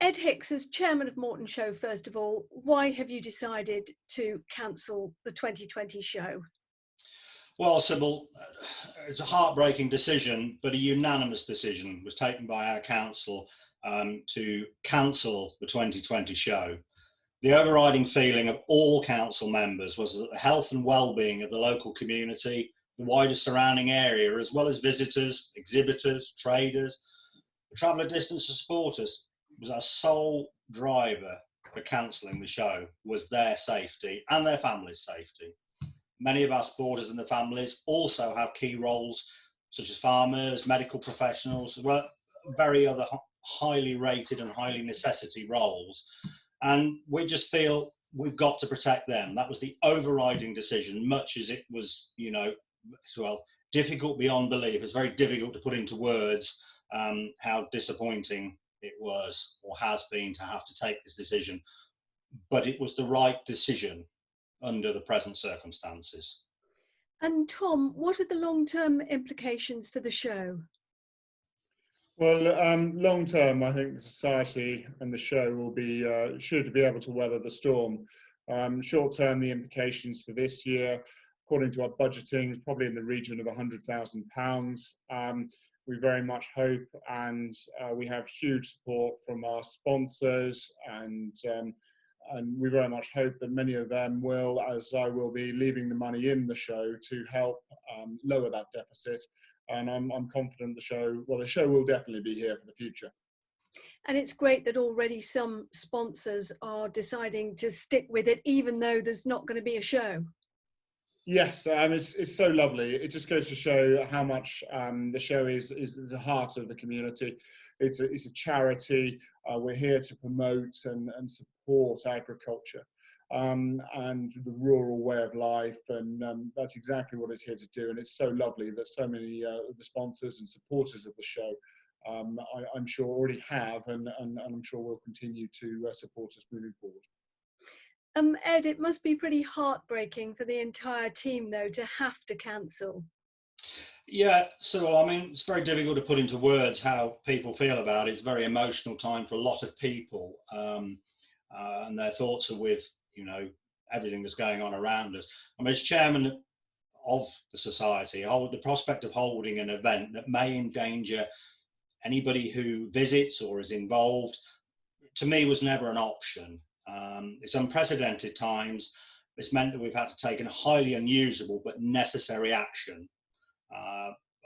Ed Hicks, as chairman of Moreton Show, first of all, why have you decided to cancel the 2020 show? Well, Sybil, it's a heartbreaking decision, but a unanimous decision was taken by our council to cancel the 2020 show. The overriding feeling of all council members was that the health and well-being of the local community, the wider surrounding area, as well as visitors, exhibitors, traders, the traveller distance and supporters, was our sole driver for cancelling the show, was their safety and their families' safety. Many of our supporters and the families also have key roles, such as farmers, medical professionals, well, very other highly rated and highly necessity roles. And we just feel we've got to protect them. That was the overriding decision, much as it was, well, difficult beyond belief. It's very difficult to put into words how disappointing it was or has been to have to take this decision. But it was the right decision under the present circumstances. And Tom, what are the long-term implications for the show? Well, long term, I think the society and the show will be should be able to weather the storm. Short term, the implications for this year, according to our budgeting, is probably in the region of £100,000. We very much hope, and we have huge support from our sponsors, and we very much hope that many of them will, as I will be, leaving the money in the show to help lower that deficit. And I'm confident the show will definitely be here for the future. And it's great that already some sponsors are deciding to stick with it, even though there's not going to be a show. Yes, it's so lovely. It just goes to show how much the show is the heart of the community. It's a charity. We're here to promote and support agriculture and the rural way of life, and that's exactly what it's here to do. And it's so lovely that so many of the sponsors and supporters of the show, I'm sure already have, and I'm sure will continue to support us moving forward. Ed, it must be pretty heartbreaking for the entire team, though, to have to cancel. Yeah, so I mean, it's very difficult to put into words how people feel about it. It's a very emotional time for a lot of people, and their thoughts are with, everything that's going on around us. I mean, as chairman of the society, the prospect of holding an event that may endanger anybody who visits or is involved, to me, was never an option. It's unprecedented times. It's meant that we've had to take a highly unusual but necessary action.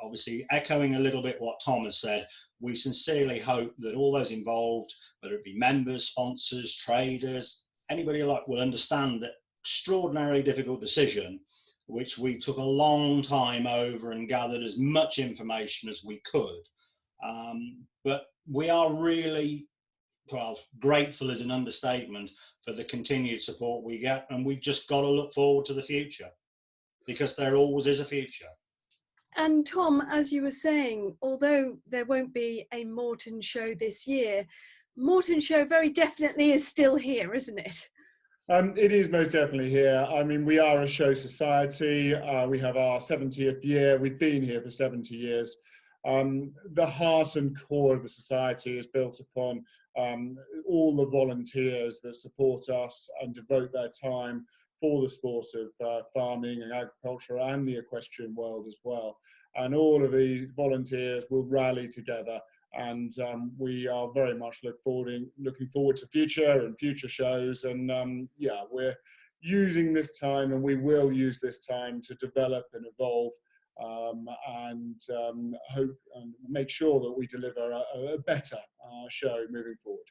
Obviously, echoing a little bit what Tom has said, we sincerely hope that all those involved, whether it be members, sponsors, traders, anybody like, will understand that extraordinarily difficult decision, which we took a long time over and gathered as much information as we could. But we are really, well, grateful is an understatement for the continued support we get, and we just got to look forward to the future, because there always is a future. And Tom, as you were saying, although there won't be a Moreton show this year, Moreton show very definitely is still here, isn't it? It is most definitely here. I mean, we are a show society. We have our 70th year. We've been here for 70 years. The heart and core of the society is built upon all the volunteers that support us and devote their time for the sport of farming and agriculture and the equestrian world as well. And all of these volunteers will rally together, and we are very much looking forward to future shows. And yeah, we're using this time, and we will use this time to develop and evolve, and hope and make sure that we deliver a better show moving forward.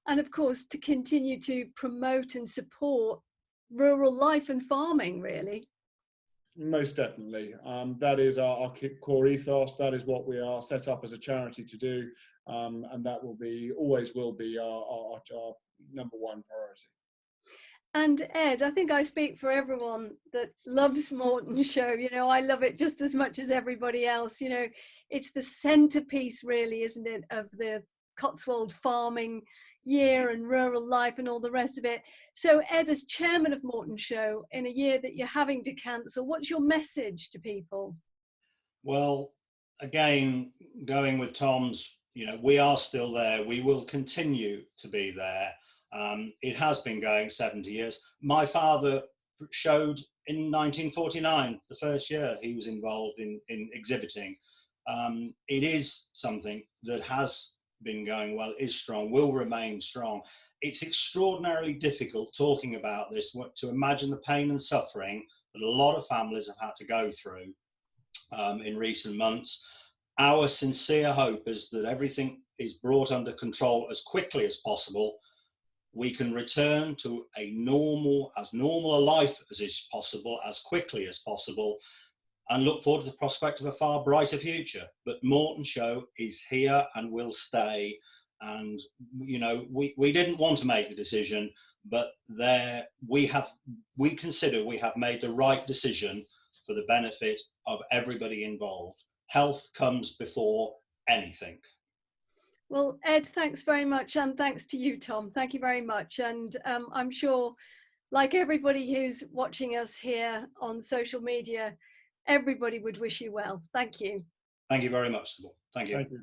And of course, to continue to promote and support rural life and farming, really. Most definitely. That is our core ethos. That is what we are set up as a charity to do, and that always will be our number one priority. And Ed, I think I speak for everyone that loves Moreton show. I love it just as much as everybody else. It's the centerpiece, really, isn't it, of the Cotswold farming year and rural life and all the rest of it. So Ed, as chairman of Moreton show, in a year that you're having to cancel, what's your message to people? Well, again, going with Tom's you know, we are still there. We will continue to be there. It has been going 70 years. My father showed in 1949, the first year he was involved in exhibiting. It is something that has been going well, is strong, will remain strong. It's extraordinarily difficult talking about this, to imagine the pain and suffering that a lot of families have had to go through in recent months. Our sincere hope is that everything is brought under control as quickly as possible. We can return to as normal a life as is possible, as quickly as possible, and look forward to the prospect of a far brighter future. But Moreton Show is here and will stay. And, you know, we didn't want to make the decision, but we consider we have made the right decision for the benefit of everybody involved. Health comes before anything. Well, Ed, thanks very much. And thanks to you, Tom. Thank you very much. And I'm sure, like everybody who's watching us here on social media, everybody would wish you well. Thank you. Thank you very much, Sybil. Thank you. Thank you.